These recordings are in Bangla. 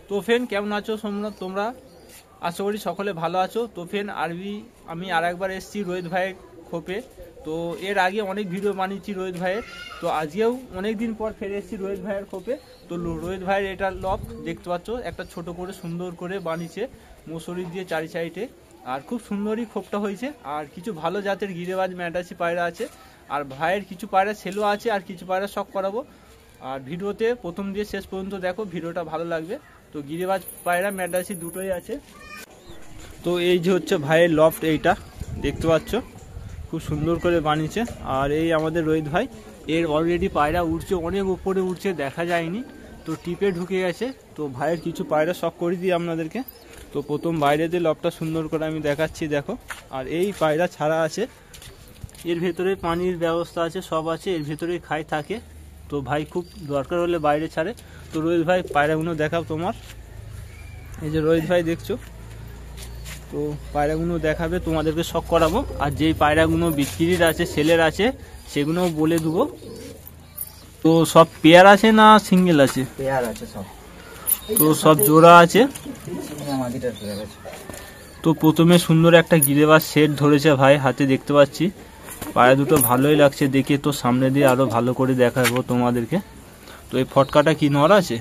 তো ফ্রেন্ড কেমন আছো তোমরা? আশা করি সকলে ভালো আছো। তো ফ্রেন্ড আমি আর একবার এসেছি রোহিত ভাইয়ের খোপে। তো এর আগে অনেক ভিডিও বানিয়েছি রোহিত ভাইয়ের, তো আজকেও অনেক দিন পর ফিরে এসেছি রোহিত ভাইয়ের খোপে। তো রোহিত ভাইয়ের এটা লক দেখতে পাচ্ছ, একটা ছোট করে সুন্দর করে বানিয়েছে মশুরি দিয়ে চারি সাইডে, আর খুব সুন্দরই খোপটা হয়েছে। আর কিছু ভালো জাতের গিরেবাজ ম্যাডাসি পায়রা আছে, আর ভাইয়ের কিছু পায়রা সেলও আছে, আর কিছু পায়রা শখ করাবো। আর ভিডিওতে প্রথম দিয়ে শেষ পর্যন্ত দেখো, ভিডিওটা ভালো লাগবে। তো গিরিবাজ পায়রা ম্যাডাসি দুটোই আছে। তো এই যে হচ্ছে ভাইয়ের লফট, এইটা দেখতে পাচ্ছ খুব সুন্দর করে বানিয়েছে। আর এই আমাদের রোহিত ভাই, এর অলরেডি পায়রা উঠছে, অনেক উপরে উঠছে, দেখা যায়নি, তো টিপে ঢুকে গেছে। তো ভাইয়ের কিছু পায়রা শখ করে দিই আপনাদেরকে। তো প্রথম বাইরে দিয়ে লফটটা সুন্দর করে আমি দেখাচ্ছি, দেখো। আর এই পায়রা ছাড়া আছে, এর ভেতরে পানির ব্যবস্থা আছে, সব আছে, এর ভেতরেই খাই থাকে। তো ভাই খুব দরকার হলে বাইরে ছাড়ে। তো রোহিত ভাই পায়রাগুলো দেখাও তোমার। এই যে রোহিত ভাই দেখছো, তো পায়রাগুলো দেখাবে, তোমাদেরকে শখ করাবো। আর যেই পায়রাগুলো বিক্রির আছে, সেলের আছে, সেগুলোও বলে দেবো। তো সব পেয়ার আছে না সিঙ্গেল আছে? পেয়ার আছে সব। তো সব জোড়া আছে। তো প্রথমে সুন্দর একটা গিরেবাজ সেট ধরেছে ভাই হাতে, দেখতে পাচ্ছি। পায়রা দুটো ভালোই লাগছে দেখে। তো সামনে দিয়ে আরো ভালো করে দেখাবো তোমাদেরকে। তো এই ফটকাটা কি নর আছে?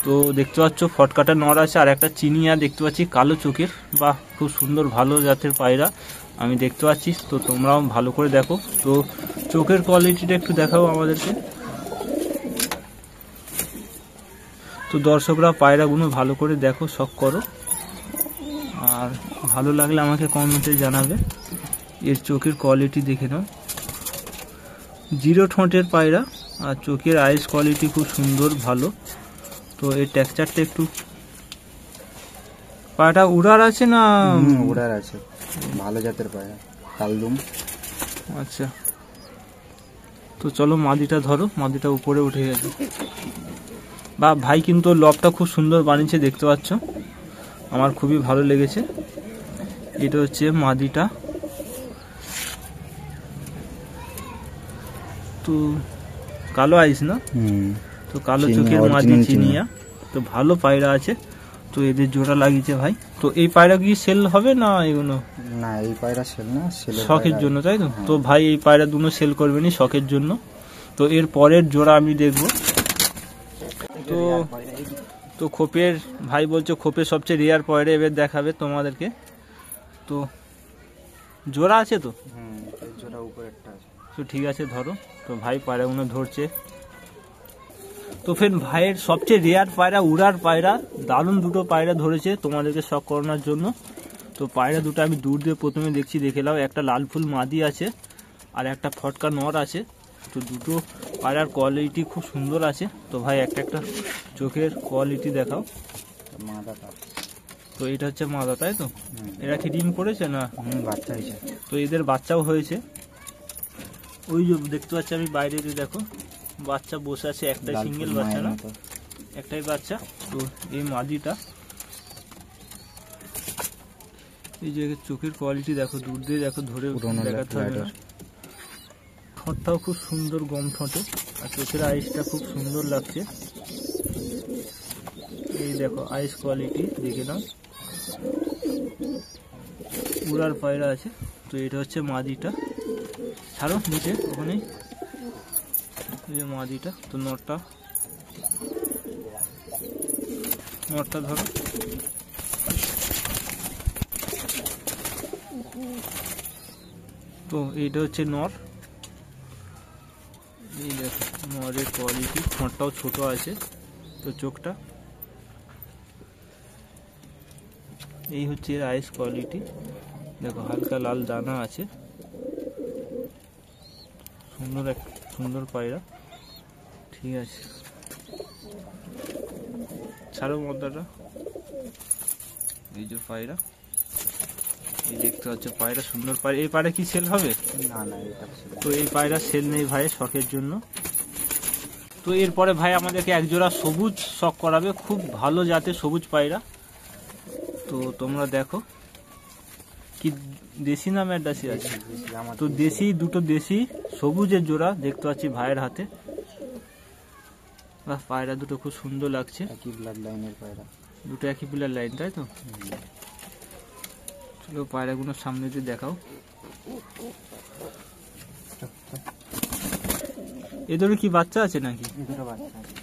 তো দেখতে পাচ্ছ ফটকাটা নর আছে। আর একটা চিনিয়া দেখতে পাচ্ছি কালো চোখের, বা খুব সুন্দর ভালো জাতের পায়রা আমি দেখতে পাচ্ছি। তো তোমরাও ভালো করে দেখো। তো চোখের কোয়ালিটিটা একটু দেখাবো আমাদেরকে। তো দর্শকরা পায়রাগুলো ভালো করে দেখো, শখ করো। আর ভালো লাগলে আমাকে কমেন্টে জানাবে। এর চোখের কোয়ালিটি দেখে নাও, জিরো ঠোঁটের পায়রা। আর চোখের আইস কোয়ালিটি খুব সুন্দর, ভালো। তো এর টেক্সচারটা একটু, পায়রাটা উড়ার আছে না? উড়ার আছে, ভালো জাতের পায়রা, কালদুম। আচ্ছা, তো চলো মাদিটা ধরো। মাদিটা উপরে উঠে গেছে। বা ভাই কিন্তু লবটা খুব সুন্দর বানিয়েছে, দেখতে পাচ্ছ, আমার খুবই ভালো লেগেছে। এটা হচ্ছে মাদিটা। তো কালো আইস না? তো কালো চোখের মাদি চিনিয়া। তো ভালো পায়রা আছে। তো এদের জোড়া লাগিয়েছে ভাই। তো এই পায়রা কি সেল হবে না এগুলো? না, এই পায়রা সেল না, শখের জন্য, তাই তো? তো ভাই এই পায়রা দুটো সেল করবেনি, শখের জন্য। তো এর পরের জোড়া আমি দেখব। তো খোপের ভাই বলছে খোপের সবচেয়ে রেয়ার পায়রা এবার দেখাবে তোমাদেরকে। তো জোড়া আছে তো? জোড়া উপরে একটা আছে। তো ঠিক আছে, ধরো। তো ভাই পায়রাগুলো ধরছে। তো ফের ভাইয়ের সবচেয়ে রেয়ার পায়রা, উড়ার পায়রা, দারুণ দুটো পায়রা ধরেছে তোমাদেরকে শখ করানোর জন্য। তো পায়রা দুটো আমি দূর দিয়ে প্রথমে দেখে নাও। একটা লাল ফুল মাদি আছে, আর একটা ফটকা নর আছে। তো দুটো পায়রার কোয়ালিটি খুব সুন্দর আছে। তো ভাই একটা চোখের কোয়ালিটি দেখাও। মাদাটা, তো এটা হচ্ছে মাদা, তাই তো? এরা কি ডিম করেছে না? বাচ্চা হয়েছে। তো এদের বাচ্চাও হয়েছে। ওই যে দেখতে পাচ্ছি আমি বাইরে দিয়ে, দেখো বাচ্চা বসে আছে, একটাই সিঙ্গেল বাচ্চা না, একটাই বাচ্চা। তো এই মাদিটা, এই যে চোখের কোয়ালিটি দেখো, দূর দিয়ে দেখো, ধরে দেখাতে হবে না। ঠোঁটটাও খুব সুন্দর, গম ঠোঁটে। আর চোখের আইসটা খুব সুন্দর লাগছে। এই দেখো আইস কোয়ালিটি দেখে নাও। উড়ার পায়রা আছে। তো এটা হচ্ছে মাদিটা। ছাড়ো নিচে ওখানেই, এই যে মাদিটা। তো নটটা ধরো। তো এইটা হচ্ছে নর। এই দেখো নরের কোয়ালিটি, ঠোঁটটাও ছোট আছে। তো চোখটা, এই হচ্ছে এর আইস কোয়ালিটি। দেখো হালকা লাল দানা আছে। সুন্দর পায়রা। ঠিক আছে, ছাড়ো মদ্দাটা। এই যে পায়রা, এই দেখতে হচ্ছে পায়রা, সুন্দর পায়রা। এই পায়রা কি সেল হবে? না না, তো এই পায়রা সেল নেই ভাই, শখের জন্য। তো এরপরে ভাই আমাদেরকে একজোড়া সবুজ শখ করাবে, খুব ভালো জাতের সবুজ পায়রা। তো তোমরা দেখো, কি দেশি না ম্যাড্রাসি আছে? আমার তো দেশি, দুটো দেশি সবুজের জোড়া দেখতে পাচ্ছি ভাইয়ের হাতে। বাহ, পায়রা দুটো খুব সুন্দর লাগছে, একই ব্লাড লাইনের পায়রা। দুটো একই পিলার লাইন, তাই তো? চলো পায়রাগুলো সামনে দিয়ে দেখাও। এদের কি বাচ্চা আছে নাকি? দুটো বাচ্চা আছে।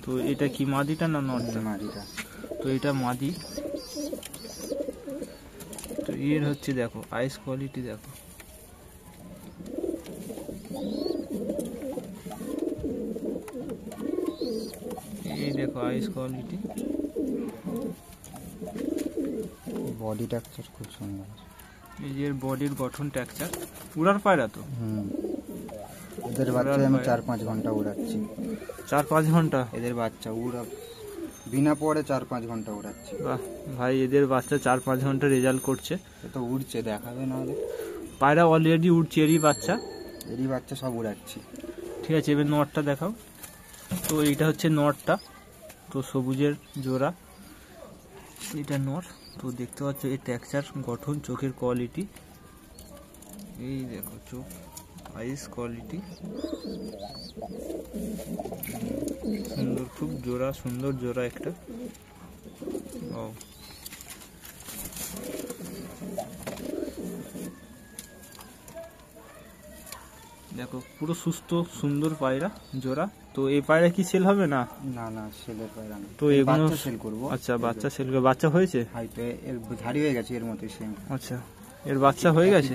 তো এটা কি মাদিটা না নটটা? মাদিটা। তো এটা মাদি। তো এর হচ্ছে দেখো আইস কোয়ালিটি দেখো, এই দেখো আইস কোয়ালিটি। বডি টেক্সচার খুব সুন্দর। এই যে বডির গঠন টেক্সচার। উড়ার পায়রা তো। এদের বাচ্চা আমি 4-5 ঘন্টা উড়াচ্ছি। 4-5 ঘন্টা? এদের বাচ্চা বিনা পরে 4-5 ঘন্টা উড়াচ্ছি। বাহ ভাই, এদের বাচ্চা 4-5 ঘন্টা রেজাল্ট করছে। তো উড়ছে, দেখাবে নাহলে। পায়রা অলরেডি উড়ছে, এরই বাচ্চা সব উড়াচ্ছি। ঠিক আছে, এবার নটটা দেখাও। তো এইটা হচ্ছে নটটা, তো সবুজের জোড়া, এটা নট। তো দেখতে পাচ্ছ এই টেক্সচার, গঠন, চোখের কোয়ালিটি, এই দেখো চোখ, আইস কোয়ালিটি সুন্দর, খুব জোড়া, সুন্দর জোড়া একটা। ও দেখো পুরো সুস্থ সুন্দর পায়রা জোড়া। তো এই পায়রা কি সেল হবে না? না না, সেলের পায়রা না। তো এগুলো সেল করব। আচ্ছা, বাচ্চা সেল করবে। বাচ্চা হয়েছে? হয়তো এর ঝাড়ি হয়ে গেছে, এর মতো সেম। আচ্ছা, এর বাচ্চা হয়ে গেছে।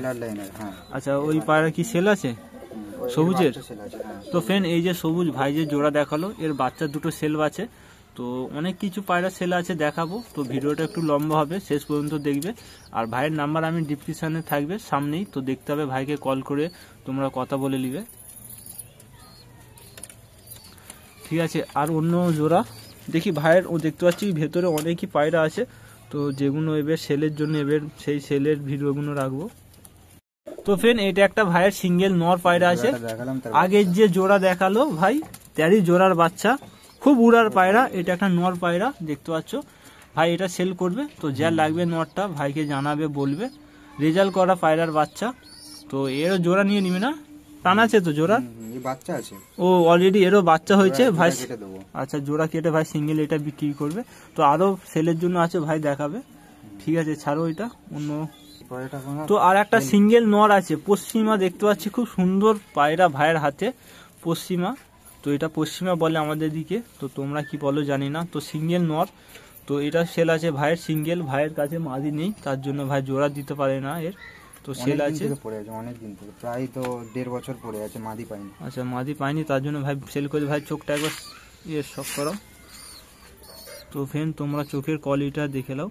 হ্যাঁ। আচ্ছা, ওই পায়রা কি সেল আছে সবুজের? তো ফ্রেন্ড, এই যে সবুজ ভাই যে জোড়া দেখালো, এর বাচ্চা দুটো সেল আছে। তো অনেক কিছু পায়রা সেল আছে, দেখাবো। তো ভিডিওটা একটু লম্বা হবে, শেষ পর্যন্ত দেখবে। আর ভাইয়ের নাম্বার আমি ডিসক্রিপশনে থাকবে সামনেই, তো দেখতে হবে, ভাইকে কল করে তোমরা কথা বলে নিবে। ঠিক আছে, আর অন্য জোড়া দেখি ভাইয়ের, ও দেখতে পাচ্ছি ভেতরে অনেকই পায়রা আছে। তো যেগুলো এবার সেলের জন্য, এবার সেই সেলের ভিডিওগুলো রাখবো। তো ফ্রেন্ড, এটা একটা ভাইয়ের সিঙ্গেল নর পায়রা আছে। আগের যে জোড়া দেখালো ভাই, তারই জোড়ার বাচ্চা, খুব উড়ার পায়রা। এটা একটা নর পায়রা দেখতে পাচ্ছ। ভাই এটা সেল করবে, তো যা লাগবে নরটা ভাইকে জানাবে, বলবে। রেজাল্ট করা পায়রার বাচ্চা। তো এরও জোড়া নিয়ে নিবে না? টান আছে তো জোড়ার? বাচ্চা আছে। ও অলরেডি এরও বাচ্চা হয়েছে ভাই। আচ্ছা, জোড়া কেটে ভাই সিঙ্গেল এটা বিক্রি করবে। তো আরো সেলের জন্য আছে, ভাই দেখাবে। ঠিক আছে, ছাড়ো এটা অন্য। তো আর একটা সিঙ্গেল নর আছে পশ্চিমা, দেখতে পাচ্ছি খুব সুন্দর পায়রা ভাইয়ের হাতে, পশ্চিমা। তো এটা পশ্চিমা বলে আমাদের দিকে, তো তোমরা কি বলো জানি না। তো সিঙ্গেল নর, তো এটা সেল আছে ভাইয়ের সিঙ্গেল। ভাইয়ের কাছে মাদি নেই, তার জন্য ভাই জোড়া দিতে পারে না এর। তো সেল আছে অনেকদিন থেকে, প্রায় তো 1.5 বছর পড়ে আছে, মাদি পাইনি। আচ্ছা, মাদি পাইনি, তার জন্য ভাই সেল করে। ভাই চোখটা একবার শক করো। তো ফ্রেন্ড, তোমরা চোখের কোয়ালিটিটা দেখে নাও,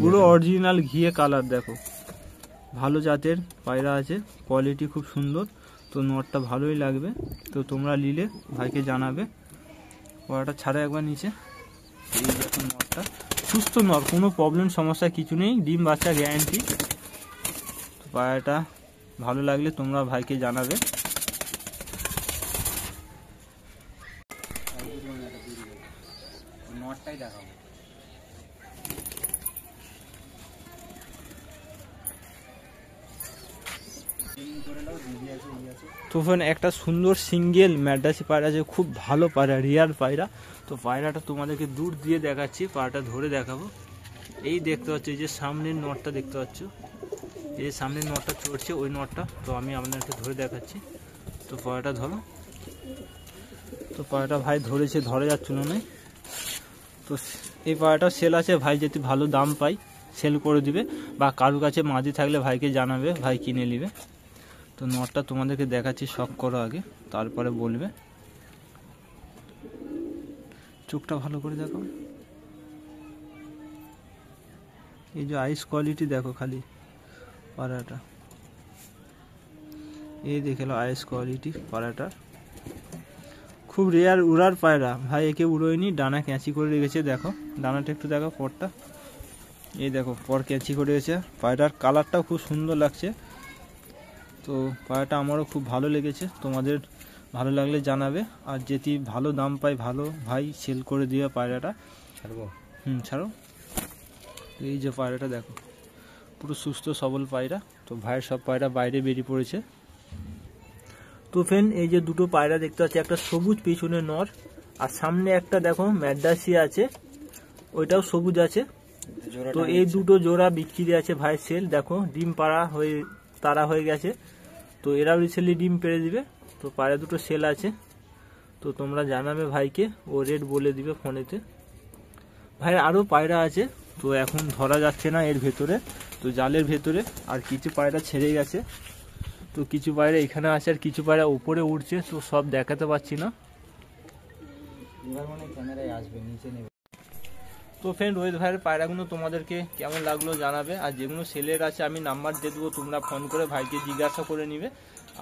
পুরো অরিজিনাল ঘিয়ে কালার দেখো। ভালো জাতের পায়রা আছে, কোয়ালিটি খুব সুন্দর। তো নটটা ভালোই লাগবে, তো তোমরা নিলে ভাইকে জানাবে। ওটা ছাড়া একবার নিচে, এই দেখো নটটা সুস্থ নর, কোনো প্রবলেম সমস্যা কিছু নেই, ডিম বাচ্চা গ্যারান্টি। তো পায়রাটা ভালো লাগলে তোমরা ভাইকে জানাবে। নটটাই দেখাবো। তো ফ্রেন্ড, একটা সুন্দর সিঙ্গেল ম্যাড্রাসি পায়রা আছে, খুব ভালো পায়রা, রিয়ার পায়রা। তো পায়রাটা তোমাদেরকে দূর দিয়ে দেখাচ্ছি, পায়রাটা ধরে দেখাবো। এই দেখতে পাচ্ছ, এই যে সামনের নটটা দেখতে পাচ্ছ, এই যে সামনের নটটা চড়ছে, ওই নটটা। তো আমি আপনাদেরকে ধরে দেখাচ্ছি। তো পায়রাটা ধরো। তো পায়রাটা ভাই ধরেছে, ধরে যাচ্ছিল না। তো এই পায়রাটা সেল আছে, ভাই যদি ভালো দাম পাই সেল করে দিবে, বা কারোর কাছে মাদি থাকলে ভাইকে জানাবে, ভাই কিনে নিবে। তো নটটা তোমাদেরকে দেখাচ্ছি, শখ করো আগে, তারপরে বলবে। চোখটা ভালো করে দেখো, এই যে আইস কোয়ালিটি দেখো খালি পায়রাটা, এই দেখে লো আইস কোয়ালিটি পায়রাটার। খুব রেয়ার উড়ার পায়রা ভাই, একে উড়োয়নি, ডানা ক্যাঁচি করে রেখেছে। দেখো ডানাটা একটু দেখো, পরটা এই দেখো, পর ক্যাঁচি করে রেখেছে। পায়রার কালারটাও খুব সুন্দর লাগছে। তো পায়রাটা আমারও খুব ভালো লেগেছে, তোমাদের ভালো লাগলে জানাবে। আর যদি ভালো দাম পাই, ভালো ভাই সেল করে দিয়ে পায়রাটা। ছাড়বো? ছাড়ো। এই যে পায়রাটা দেখো, পুরো সুস্থ সবল পায়রা। তো ভাইয়ের সব পায়রা বাইরে বেরিয়ে পড়েছে। তো ফ্রেন্ড এই যে দুটো পায়রা দেখতে পাচ্ছি, একটা সবুজ পিছনে নর, আর সামনে একটা দেখো ম্যাডাসি আছে, ওইটাও সবুজ আছে। তো এই দুটো জোড়া বিক্রি আছে ভাইয়ের সেল। দেখো ডিম তারা হয়ে গেছে, তো এরাও রিসেন্টলি ডিম পেড়ে দিবে। তো পায়রা দুটো সেল আছে, তো তোমরা জানাবে ভাইকে, ও রেট বলে দিবে ফোনেতে। ভাইয়ের আরও পায়রা আছে, তো এখন ধরা যাচ্ছে না এর ভেতরে, তো জালের ভেতরে। আর কিছু পায়রা ছেড়ে গেছে, তো কিছু পায়রা এখানে আছে, আর কিছু পায়রা উপরে উঠছে, তো সব দেখাতে পারছি না। তো ফ্রেন্ড রোহিত ভাইয়ের পায়রাগুলো তোমাদেরকে কেমন লাগলো জানাবে, আর যেগুলো সেলের আছে আমি নাম্বার দিয়ে দেবো, তোমরা ফোন করে ভাইকে জিজ্ঞাসা করে নিবে।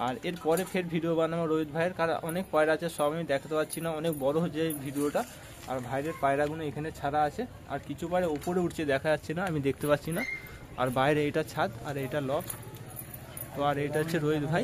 আর এরপরে ফের ভিডিও বানাবো রোহিত ভাইয়ের, কারণ অনেক পায়রা আছে, সব আমি দেখাতে পারছি না, অনেক বড় হচ্ছে ভিডিওটা। আর ভাইয়ের পায়রাগুলো এখানে ছাড়া আছে, আর কিছু পায়রা উপরে উঠছে দেখা যাচ্ছে না, আমি দেখতে পাচ্ছি না। আর বাইরে এটা ছাদ, আর এটা লক। তো আর এটা হচ্ছে রোহিত ভাই।